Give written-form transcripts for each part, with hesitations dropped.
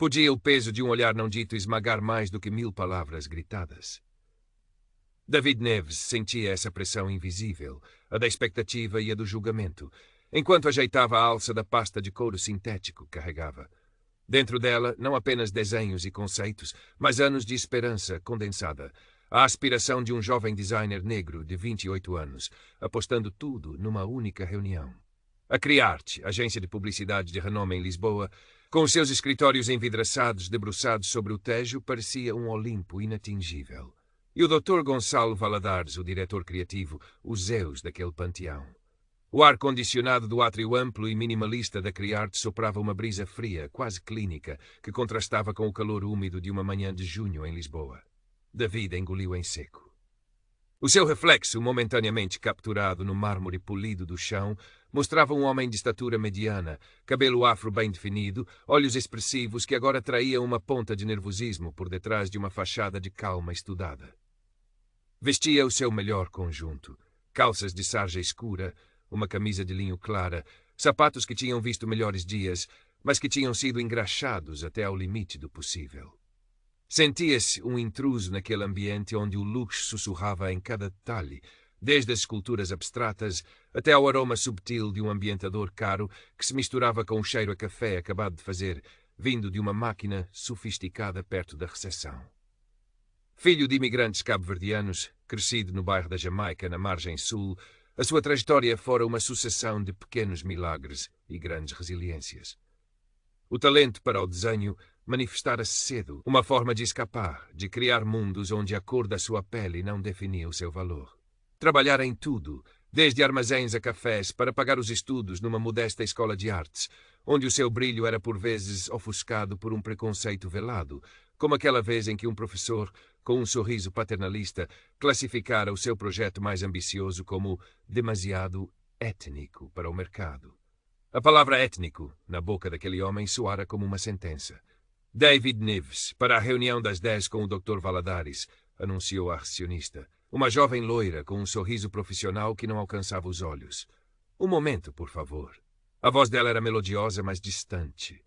Podia o peso de um olhar não dito esmagar mais do que 1000 palavras gritadas. David Neves sentia essa pressão invisível, a da expectativa e a do julgamento, enquanto ajeitava a alça da pasta de couro sintético que carregava. Dentro dela, não apenas desenhos e conceitos, mas anos de esperança condensada, a aspiração de um jovem designer negro de 28 anos, apostando tudo numa única reunião. A Criarte, agência de publicidade de renome em Lisboa, com os seus escritórios envidraçados debruçados sobre o Tejo, parecia um Olimpo inatingível. E o Dr. Gonçalo Valadares, o diretor criativo, o Zeus daquele panteão. O ar-condicionado do átrio amplo e minimalista da Criarte soprava uma brisa fria, quase clínica, que contrastava com o calor úmido de uma manhã de junho em Lisboa. David engoliu em seco. O seu reflexo, momentaneamente capturado no mármore polido do chão, mostrava um homem de estatura mediana, cabelo afro bem definido, olhos expressivos que agora traíam uma ponta de nervosismo por detrás de uma fachada de calma estudada. Vestia o seu melhor conjunto, calças de sarja escura, uma camisa de linho clara, sapatos que tinham visto melhores dias, mas que tinham sido engraxados até ao limite do possível. Sentia-se um intruso naquele ambiente onde o luxo sussurrava em cada detalhe, desde as esculturas abstratas até ao aroma subtil de um ambientador caro que se misturava com o cheiro a café acabado de fazer, vindo de uma máquina sofisticada perto da recepção. Filho de imigrantes cabo-verdianos, crescido no bairro da Jamaica, na margem sul, a sua trajetória fora uma sucessão de pequenos milagres e grandes resiliências. O talento para o desenho manifestara-se cedo, uma forma de escapar, de criar mundos onde a cor da sua pele não definia o seu valor. Trabalhara em tudo, desde armazéns a cafés, para pagar os estudos numa modesta escola de artes, onde o seu brilho era por vezes ofuscado por um preconceito velado, como aquela vez em que um professor, com um sorriso paternalista, classificara o seu projeto mais ambicioso como demasiado étnico para o mercado. A palavra étnico, na boca daquele homem, soara como uma sentença. David Neves, para a reunião das 10 com o Dr. Valadares, anunciou a recepcionista. Uma jovem loira com um sorriso profissional que não alcançava os olhos. Um momento, por favor. A voz dela era melodiosa, mas distante.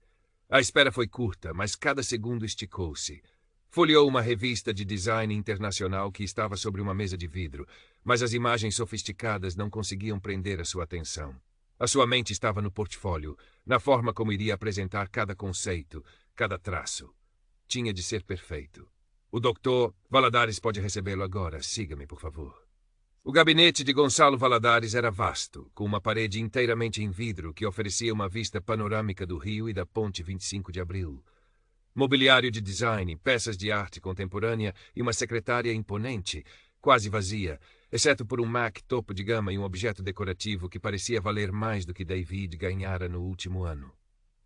A espera foi curta, mas cada segundo esticou-se. Folheou uma revista de design internacional que estava sobre uma mesa de vidro, mas as imagens sofisticadas não conseguiam prender a sua atenção. A sua mente estava no portfólio, na forma como iria apresentar cada conceito, cada traço. Tinha de ser perfeito. O Dr. Valadares pode recebê-lo agora. Siga-me, por favor. O gabinete de Gonçalo Valadares era vasto, com uma parede inteiramente em vidro que oferecia uma vista panorâmica do Rio e da Ponte 25 de Abril. Mobiliário de design, peças de arte contemporânea e uma secretária imponente, quase vazia, exceto por um Mac topo de gama e um objeto decorativo que parecia valer mais do que David ganhara no último ano.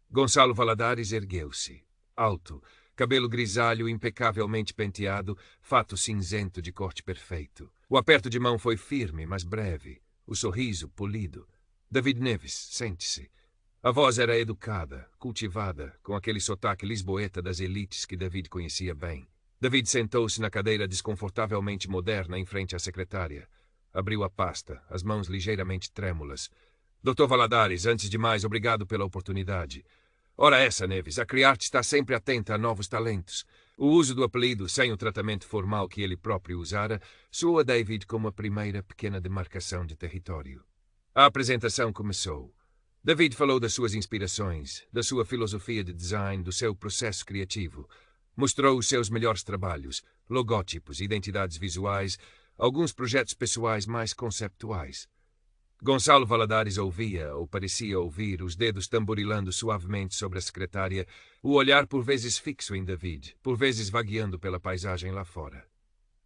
Gonçalo Valadares ergueu-se, alto, cabelo grisalho impecavelmente penteado, fato cinzento de corte perfeito. O aperto de mão foi firme, mas breve, o sorriso polido. David Neves, sente-se. A voz era educada, cultivada, com aquele sotaque lisboeta das elites que David conhecia bem. David sentou-se na cadeira desconfortavelmente moderna em frente à secretária. Abriu a pasta, as mãos ligeiramente trêmulas. Dr. Valadares, antes de mais, obrigado pela oportunidade. Ora essa, Neves, a Criarte está sempre atenta a novos talentos. O uso do apelido, sem o tratamento formal que ele próprio usara, soou a David como a primeira pequena demarcação de território. A apresentação começou. David falou das suas inspirações, da sua filosofia de design, do seu processo criativo. Mostrou os seus melhores trabalhos, logótipos, identidades visuais, alguns projetos pessoais mais conceptuais. Gonçalo Valadares ouvia, ou parecia ouvir, os dedos tamborilando suavemente sobre a secretária, o olhar por vezes fixo em David, por vezes vagueando pela paisagem lá fora.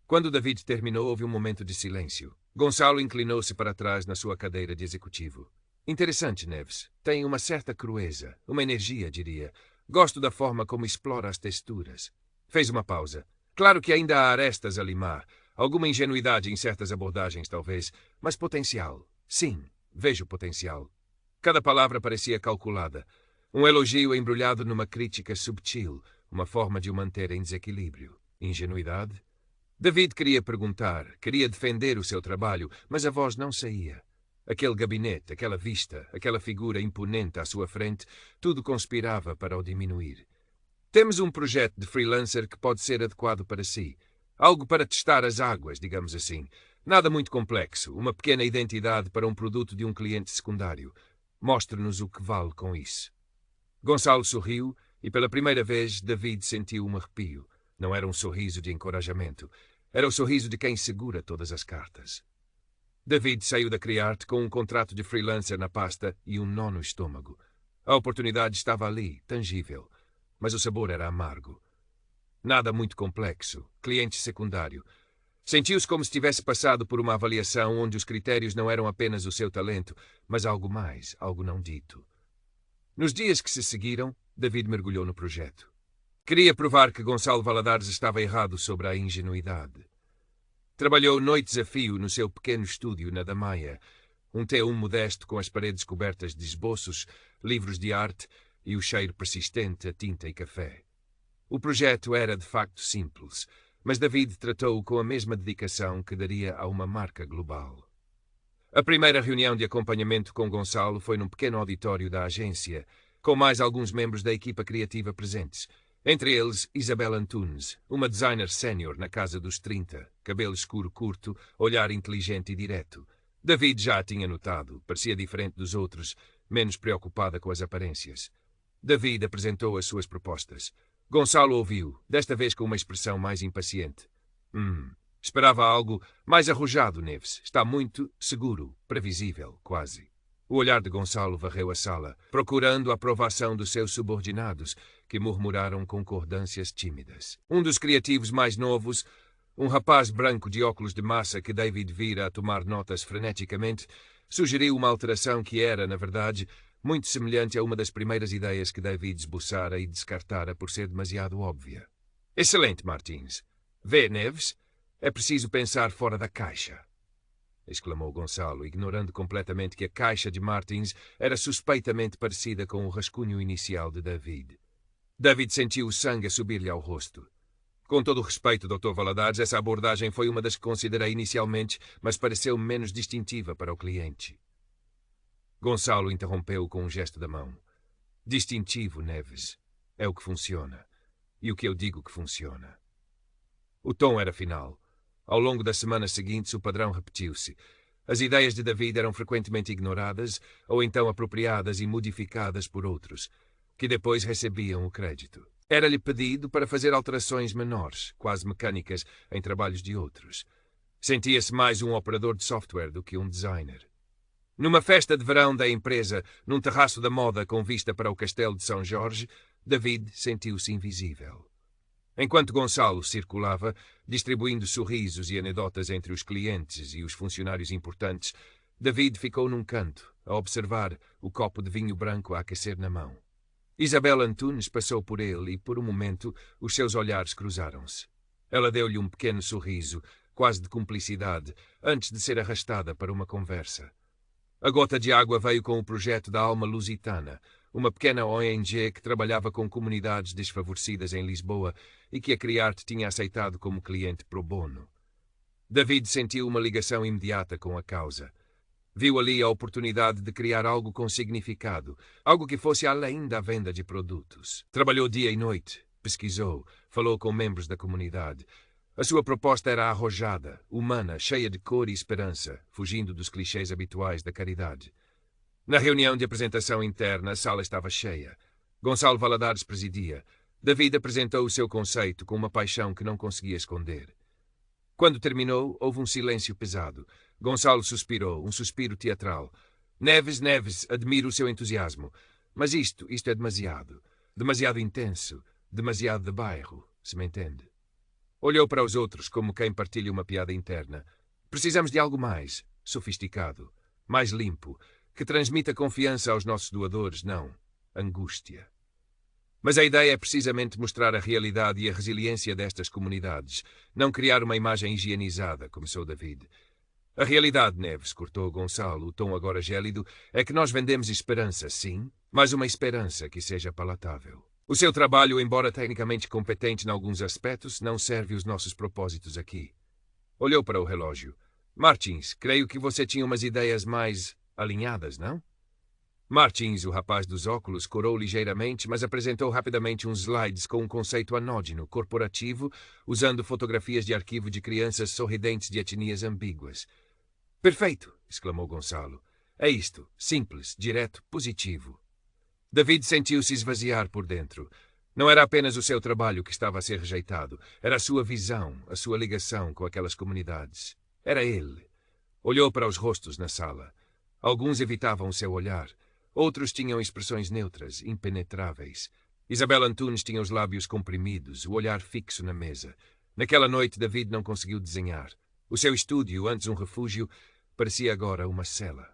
Quando David terminou, houve um momento de silêncio. Gonçalo inclinou-se para trás na sua cadeira de executivo. Interessante, Neves. Tem uma certa crueza, uma energia, diria. Gosto da forma como explora as texturas. Fez uma pausa. Claro que ainda há arestas a limar. Alguma ingenuidade em certas abordagens, talvez. Mas potencial. Sim, vejo potencial. Cada palavra parecia calculada. Um elogio embrulhado numa crítica subtil. Uma forma de o manter em desequilíbrio. Ingenuidade? David queria perguntar, queria defender o seu trabalho, mas a voz não saía. Aquele gabinete, aquela vista, aquela figura imponente à sua frente, tudo conspirava para o diminuir. Temos um projeto de freelancer que pode ser adequado para si. Algo para testar as águas, digamos assim. Nada muito complexo. Uma pequena identidade para um produto de um cliente secundário. Mostre-nos o que vale com isso. Gonçalo sorriu e pela primeira vez David sentiu um arrepio. Não era um sorriso de encorajamento. Era o sorriso de quem segura todas as cartas. David saiu da Criarte com um contrato de freelancer na pasta e um nó no estômago. A oportunidade estava ali, tangível, mas o sabor era amargo. Nada muito complexo, cliente secundário. Sentiu-se como se tivesse passado por uma avaliação onde os critérios não eram apenas o seu talento, mas algo mais, algo não dito. Nos dias que se seguiram, David mergulhou no projeto. Queria provar que Gonçalo Valadares estava errado sobre a ingenuidade. Trabalhou noites a fio no seu pequeno estúdio na Damaia, um T1 modesto com as paredes cobertas de esboços, livros de arte e o cheiro persistente a tinta e café. O projeto era de facto simples, mas David tratou-o com a mesma dedicação que daria a uma marca global. A primeira reunião de acompanhamento com Gonçalo foi num pequeno auditório da agência, com mais alguns membros da equipa criativa presentes. Entre eles, Isabel Antunes, uma designer sénior na casa dos 30, cabelo escuro curto, olhar inteligente e direto. David já a tinha notado, parecia diferente dos outros, menos preocupada com as aparências. David apresentou as suas propostas. Gonçalo ouviu, desta vez com uma expressão mais impaciente. Esperava algo mais arrojado, Neves. Está muito seguro, previsível, quase. O olhar de Gonçalo varreu a sala, procurando a aprovação dos seus subordinados, que murmuraram concordâncias tímidas. Um dos criativos mais novos, um rapaz branco de óculos de massa que David vira a tomar notas freneticamente, sugeriu uma alteração que era, na verdade, muito semelhante a uma das primeiras ideias que David esboçara e descartara por ser demasiado óbvia. Excelente, Martins. Vê, Neves, é preciso pensar fora da caixa, exclamou Gonçalo, ignorando completamente que a caixa de Martins era suspeitamente parecida com o rascunho inicial de David. David sentiu o sangue a subir-lhe ao rosto. Com todo o respeito, Dr. Valadares, essa abordagem foi uma das que considerei inicialmente, mas pareceu-me menos distintiva para o cliente. Gonçalo interrompeu com um gesto da mão. Distintivo, Neves. É o que funciona. E o que eu digo que funciona. O tom era final. Ao longo das semanas seguintes, o padrão repetiu-se. As ideias de David eram frequentemente ignoradas ou então apropriadas e modificadas por outros, que depois recebiam o crédito. Era-lhe pedido para fazer alterações menores, quase mecânicas, em trabalhos de outros. Sentia-se mais um operador de software do que um designer. Numa festa de verão da empresa, num terraço da moda com vista para o castelo de São Jorge, David sentiu-se invisível. Enquanto Gonçalo circulava, distribuindo sorrisos e anedotas entre os clientes e os funcionários importantes, David ficou num canto, a observar o copo de vinho branco a aquecer na mão. Isabel Antunes passou por ele e, por um momento, os seus olhares cruzaram-se. Ela deu-lhe um pequeno sorriso, quase de cumplicidade, antes de ser arrastada para uma conversa. A gota de água veio com o projeto da Alma Lusitana, uma pequena ONG que trabalhava com comunidades desfavorecidas em Lisboa e que a Criarte tinha aceitado como cliente pro bono. David sentiu uma ligação imediata com a causa. Viu ali a oportunidade de criar algo com significado, algo que fosse além da venda de produtos. Trabalhou dia e noite, pesquisou, falou com membros da comunidade. A sua proposta era arrojada, humana, cheia de cor e esperança, fugindo dos clichês habituais da caridade. Na reunião de apresentação interna, a sala estava cheia. Gonçalo Valadares presidia. David apresentou o seu conceito com uma paixão que não conseguia esconder. Quando terminou, houve um silêncio pesado. Gonçalo suspirou, um suspiro teatral. Neves, admiro o seu entusiasmo. Mas isto é demasiado. Demasiado intenso. Demasiado de bairro, se me entende. Olhou para os outros como quem partilha uma piada interna. Precisamos de algo mais sofisticado, mais limpo, que transmita confiança aos nossos doadores, não angústia. Mas a ideia é precisamente mostrar a realidade e a resiliência destas comunidades, não criar uma imagem higienizada, começou David. A realidade, Neves, cortou Gonçalo, o tom agora gélido, é que nós vendemos esperança, sim, mas uma esperança que seja palatável. O seu trabalho, embora tecnicamente competente em alguns aspectos, não serve os nossos propósitos aqui. Olhou para o relógio. Martins, creio que você tinha umas ideias mais alinhadas, não? Martins, o rapaz dos óculos, corou ligeiramente, mas apresentou rapidamente uns slides com um conceito anódino, corporativo, usando fotografias de arquivo de crianças sorridentes de etnias ambíguas. Perfeito! Exclamou Gonçalo. É isto. Simples, direto, positivo. David sentiu-se esvaziar por dentro. Não era apenas o seu trabalho que estava a ser rejeitado. Era a sua visão, a sua ligação com aquelas comunidades. Era ele. Olhou para os rostos na sala. Alguns evitavam o seu olhar. Outros tinham expressões neutras, impenetráveis. Isabel Antunes tinha os lábios comprimidos, o olhar fixo na mesa. Naquela noite, David não conseguiu desenhar. O seu estúdio, antes um refúgio, parecia agora uma cela.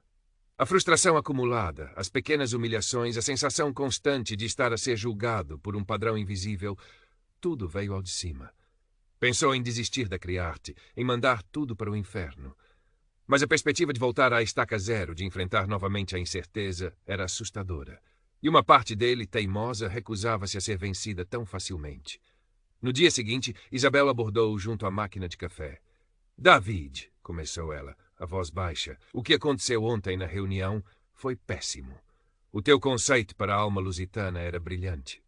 A frustração acumulada, as pequenas humilhações, a sensação constante de estar a ser julgado por um padrão invisível, tudo veio ao de cima. Pensou em desistir da Criarte, em mandar tudo para o inferno. Mas a perspectiva de voltar à estaca zero, de enfrentar novamente a incerteza, era assustadora. E uma parte dele, teimosa, recusava-se a ser vencida tão facilmente. No dia seguinte, Isabel abordou-o junto à máquina de café. David, começou ela, a voz baixa, o que aconteceu ontem na reunião foi péssimo. O teu conceito para a alma lusitana era brilhante.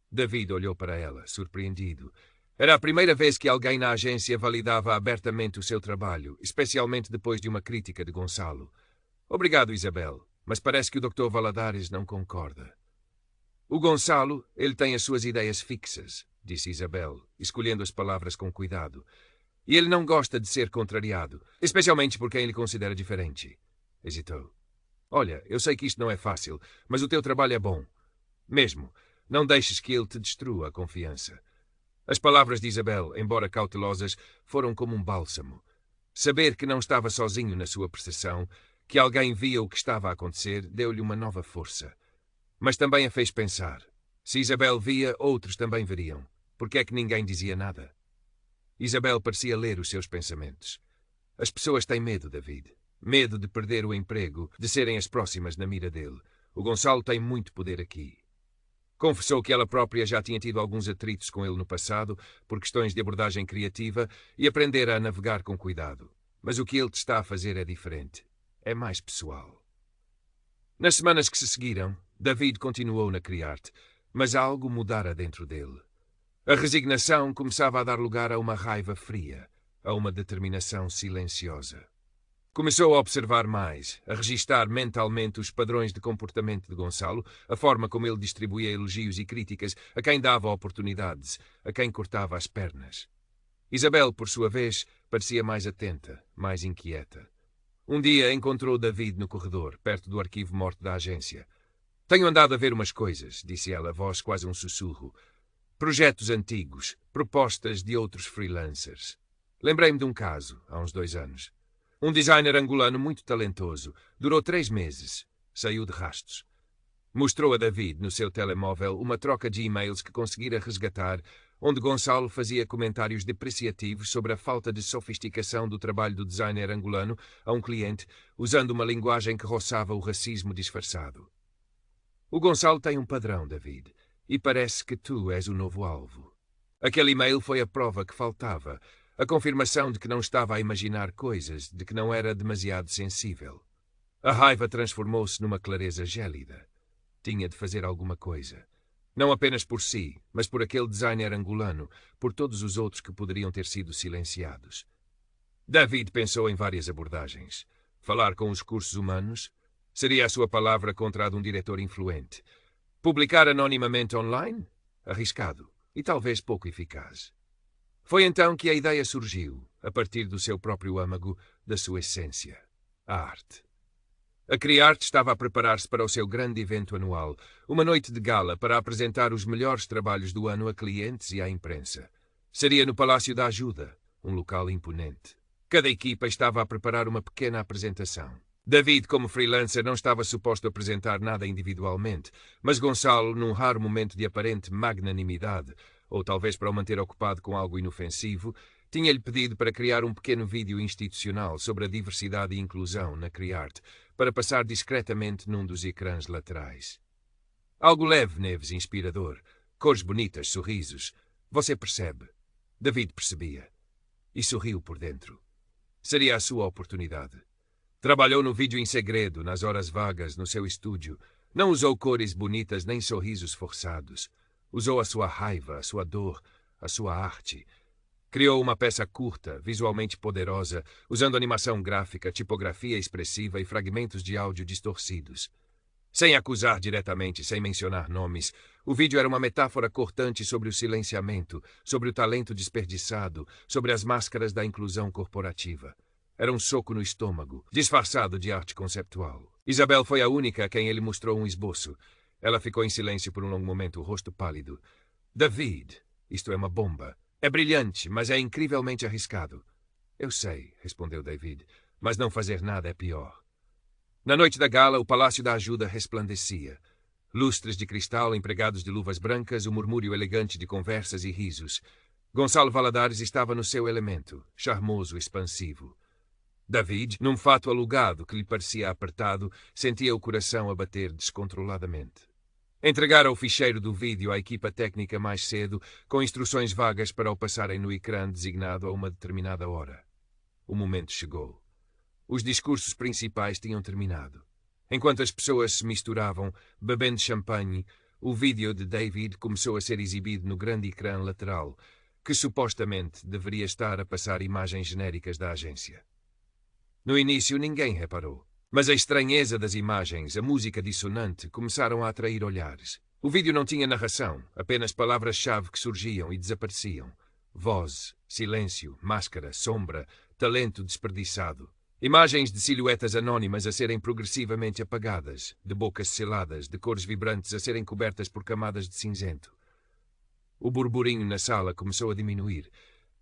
David olhou para ela, surpreendido. Era a primeira vez que alguém na agência validava abertamente o seu trabalho, especialmente depois de uma crítica de Gonçalo. Obrigado, Isabel, mas parece que o Dr. Valadares não concorda. O Gonçalo, ele tem as suas ideias fixas, disse Isabel, escolhendo as palavras com cuidado. E ele não gosta de ser contrariado, especialmente por quem ele considera diferente. Hesitou. Olha, eu sei que isto não é fácil, mas o teu trabalho é bom. Mesmo, não deixes que ele te destrua a confiança. As palavras de Isabel, embora cautelosas, foram como um bálsamo. Saber que não estava sozinho na sua percepção, que alguém via o que estava a acontecer, deu-lhe uma nova força. Mas também a fez pensar. Se Isabel via, outros também veriam. Por que é que ninguém dizia nada? Isabel parecia ler os seus pensamentos. As pessoas têm medo, David. Medo de perder o emprego, de serem as próximas na mira dele. O Gonçalo tem muito poder aqui. Confessou que ela própria já tinha tido alguns atritos com ele no passado, por questões de abordagem criativa, e aprendera a navegar com cuidado. Mas o que ele te está a fazer é diferente. É mais pessoal. Nas semanas que se seguiram, David continuou na Criarte, mas algo mudara dentro dele. A resignação começava a dar lugar a uma raiva fria, a uma determinação silenciosa. Começou a observar mais, a registar mentalmente os padrões de comportamento de Gonçalo, a forma como ele distribuía elogios e críticas, a quem dava oportunidades, a quem cortava as pernas. Isabel, por sua vez, parecia mais atenta, mais inquieta. Um dia encontrou David no corredor, perto do arquivo morto da agência. Tenho andado a ver umas coisas, disse ela, a voz quase um sussurro. Projetos antigos, propostas de outros freelancers. Lembrei-me de um caso, há uns 2 anos. Um designer angolano muito talentoso. Durou 3 meses. Saiu de rastos. Mostrou a David, no seu telemóvel, uma troca de e-mails que conseguira resgatar, onde Gonçalo fazia comentários depreciativos sobre a falta de sofisticação do trabalho do designer angolano a um cliente, usando uma linguagem que roçava o racismo disfarçado. O Gonçalo tem um padrão, David, e parece que tu és o novo alvo. Aquele e-mail foi a prova que faltava, a confirmação de que não estava a imaginar coisas, de que não era demasiado sensível. A raiva transformou-se numa clareza gélida. Tinha de fazer alguma coisa. Não apenas por si, mas por aquele designer angolano, por todos os outros que poderiam ter sido silenciados. David pensou em várias abordagens. Falar com os recursos humanos? Seria a sua palavra contra a de um diretor influente. Publicar anonimamente online? Arriscado e talvez pouco eficaz. Foi então que a ideia surgiu, a partir do seu próprio âmago, da sua essência, a arte. A Criarte estava a preparar-se para o seu grande evento anual, uma noite de gala para apresentar os melhores trabalhos do ano a clientes e à imprensa. Seria no Palácio da Ajuda, um local imponente. Cada equipa estava a preparar uma pequena apresentação. David, como freelancer, não estava suposto apresentar nada individualmente, mas Gonçalo, num raro momento de aparente magnanimidade, ou talvez para o manter ocupado com algo inofensivo, tinha-lhe pedido para criar um pequeno vídeo institucional sobre a diversidade e inclusão na Criarte, para passar discretamente num dos ecrãs laterais. Algo leve, Neves, inspirador. Cores bonitas, sorrisos. Você percebe. David percebia. E sorriu por dentro. Seria a sua oportunidade. Trabalhou no vídeo em segredo, nas horas vagas, no seu estúdio. Não usou cores bonitas nem sorrisos forçados. Usou a sua raiva, a sua dor, a sua arte. Criou uma peça curta, visualmente poderosa, usando animação gráfica, tipografia expressiva e fragmentos de áudio distorcidos. Sem acusar diretamente, sem mencionar nomes, o vídeo era uma metáfora cortante sobre o silenciamento, sobre o talento desperdiçado, sobre as máscaras da inclusão corporativa. Era um soco no estômago, disfarçado de arte conceptual. Isabel foi a única a quem ele mostrou um esboço. Ela ficou em silêncio por um longo momento, o rosto pálido. David, isto é uma bomba. É brilhante, mas é incrivelmente arriscado. Eu sei, respondeu David, mas não fazer nada é pior. Na noite da gala, o Palácio da Ajuda resplandecia. Lustres de cristal, empregados de luvas brancas, o murmúrio elegante de conversas e risos. Gonçalo Valadares estava no seu elemento, charmoso, expansivo. David, num fato alugado que lhe parecia apertado, sentia o coração a bater descontroladamente. Entregara o ficheiro do vídeo à equipa técnica mais cedo, com instruções vagas para o passarem no ecrã designado a uma determinada hora. O momento chegou. Os discursos principais tinham terminado. Enquanto as pessoas se misturavam, bebendo champanhe, o vídeo de David começou a ser exibido no grande ecrã lateral, que supostamente deveria estar a passar imagens genéricas da agência. No início ninguém reparou, mas a estranheza das imagens, a música dissonante, começaram a atrair olhares. O vídeo não tinha narração, apenas palavras-chave que surgiam e desapareciam. Voz, silêncio, máscara, sombra, talento desperdiçado. Imagens de silhuetas anónimas a serem progressivamente apagadas, de bocas seladas, de cores vibrantes a serem cobertas por camadas de cinzento. O burburinho na sala começou a diminuir.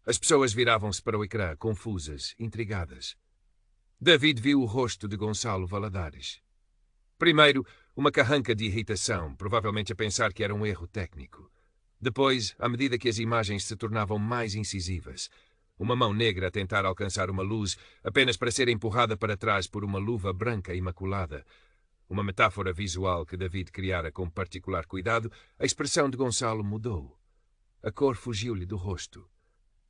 As pessoas viravam-se para o ecrã, confusas, intrigadas. David viu o rosto de Gonçalo Valadares. Primeiro, uma carranca de irritação, provavelmente a pensar que era um erro técnico. Depois, à medida que as imagens se tornavam mais incisivas, uma mão negra a tentar alcançar uma luz apenas para ser empurrada para trás por uma luva branca imaculada. Uma metáfora visual que David criara com particular cuidado, a expressão de Gonçalo mudou. A cor fugiu-lhe do rosto.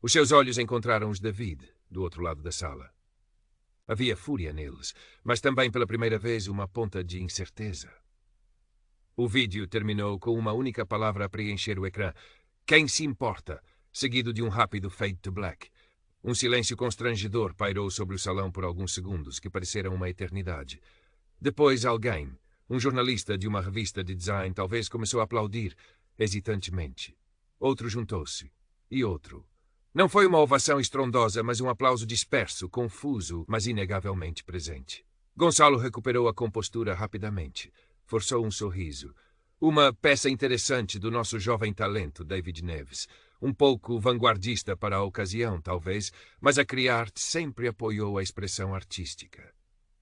Os seus olhos encontraram os de David, do outro lado da sala. Havia fúria neles, mas também pela primeira vez uma ponta de incerteza. O vídeo terminou com uma única palavra a preencher o ecrã. Quem se importa? Seguido de um rápido fade to black. Um silêncio constrangedor pairou sobre o salão por alguns segundos, que pareceram uma eternidade. Depois alguém, um jornalista de uma revista de design, talvez começou a aplaudir, hesitantemente. Outro juntou-se. E outro. Não foi uma ovação estrondosa, mas um aplauso disperso, confuso, mas inegavelmente presente. Gonçalo recuperou a compostura rapidamente. Forçou um sorriso. Uma peça interessante do nosso jovem talento, David Neves. Um pouco vanguardista para a ocasião, talvez, mas a Criarte sempre apoiou a expressão artística.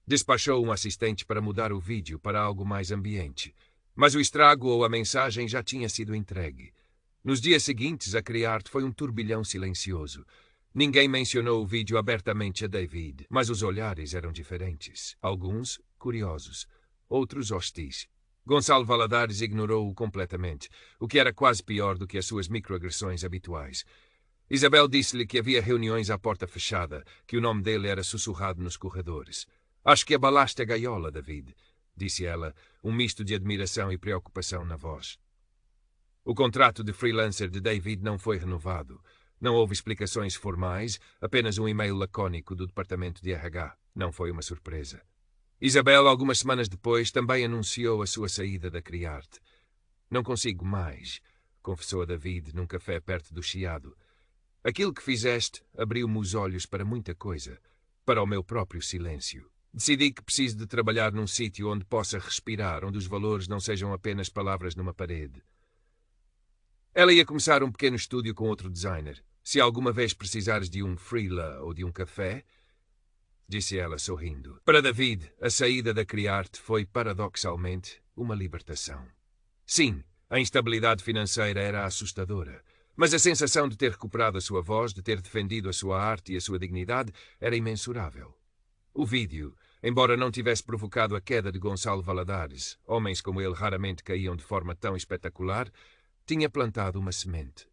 Despachou um assistente para mudar o vídeo para algo mais ambiente. Mas o estrago ou a mensagem já tinha sido entregue. Nos dias seguintes, a Criarte foi um turbilhão silencioso. Ninguém mencionou o vídeo abertamente a David, mas os olhares eram diferentes. Alguns curiosos, outros hostis. Gonçalo Valadares ignorou-o completamente, o que era quase pior do que as suas microagressões habituais. Isabel disse-lhe que havia reuniões à porta fechada, que o nome dele era sussurrado nos corredores. Acho que abalaste a gaiola, David, disse ela, um misto de admiração e preocupação na voz. O contrato de freelancer de David não foi renovado. Não houve explicações formais, apenas um e-mail lacônico do departamento de RH. Não foi uma surpresa. Isabel, algumas semanas depois, também anunciou a sua saída da Criarte. Não consigo mais, confessou a David num café perto do Chiado. Aquilo que fizeste abriu-me os olhos para muita coisa, para o meu próprio silêncio. Decidi que preciso de trabalhar num sítio onde possa respirar, onde os valores não sejam apenas palavras numa parede. Ela ia começar um pequeno estúdio com outro designer. Se alguma vez precisares de um freela ou de um café, disse ela sorrindo. Para David, a saída da Criarte foi, paradoxalmente, uma libertação. Sim, a instabilidade financeira era assustadora, mas a sensação de ter recuperado a sua voz, de ter defendido a sua arte e a sua dignidade, era imensurável. O vídeo, embora não tivesse provocado a queda de Gonçalo Valadares, homens como ele raramente caíam de forma tão espetacular, tinha plantado uma semente.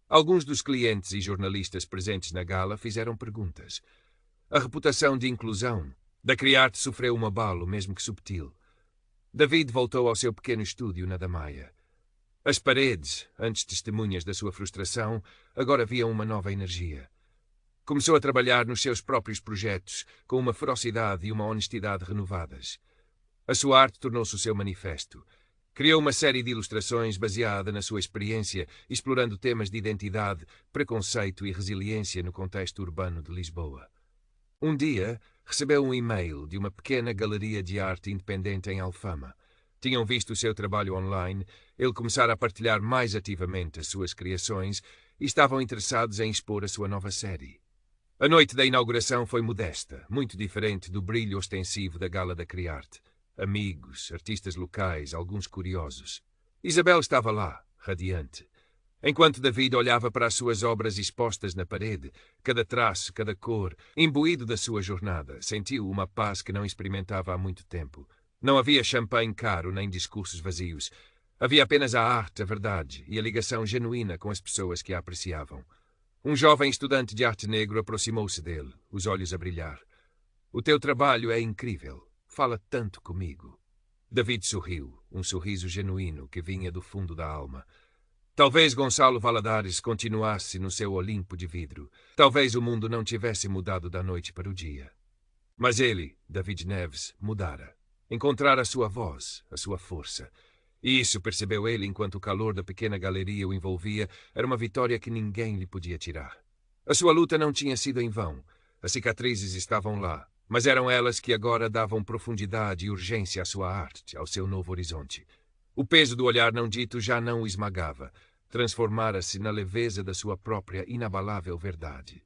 Alguns dos clientes e jornalistas presentes na gala fizeram perguntas. A reputação de inclusão, Da Criarte sofreu um abalo, mesmo que subtil. David voltou ao seu pequeno estúdio na Damaia. As paredes, antes testemunhas da sua frustração, agora viam uma nova energia. Começou a trabalhar nos seus próprios projetos, com uma ferocidade e uma honestidade renovadas. A sua arte tornou-se o seu manifesto. Criou uma série de ilustrações baseada na sua experiência, explorando temas de identidade, preconceito e resiliência no contexto urbano de Lisboa. Um dia, recebeu um e-mail de uma pequena galeria de arte independente em Alfama. Tinham visto o seu trabalho online, ele começara a partilhar mais ativamente as suas criações e estavam interessados em expor a sua nova série. A noite da inauguração foi modesta, muito diferente do brilho ostensivo da Gala da Criarte. Amigos, artistas locais, alguns curiosos. Isabel estava lá, radiante. Enquanto David olhava para as suas obras expostas na parede, cada traço, cada cor, imbuído da sua jornada, sentiu uma paz que não experimentava há muito tempo. Não havia champanhe caro nem discursos vazios. Havia apenas a arte, a verdade e a ligação genuína com as pessoas que a apreciavam. Um jovem estudante de arte negro aproximou-se dele, os olhos a brilhar. "O teu trabalho é incrível. Fala tanto comigo." David sorriu, um sorriso genuíno que vinha do fundo da alma. Talvez Gonçalo Valadares continuasse no seu Olimpo de vidro. Talvez o mundo não tivesse mudado da noite para o dia. Mas ele, David Neves, mudara. Encontrara a sua voz, a sua força. E isso, percebeu ele enquanto o calor da pequena galeria o envolvia, era uma vitória que ninguém lhe podia tirar. A sua luta não tinha sido em vão. As cicatrizes estavam lá, mas eram elas que agora davam profundidade e urgência à sua arte, ao seu novo horizonte. O peso do olhar não dito já não o esmagava. Transformara-se na leveza da sua própria inabalável verdade.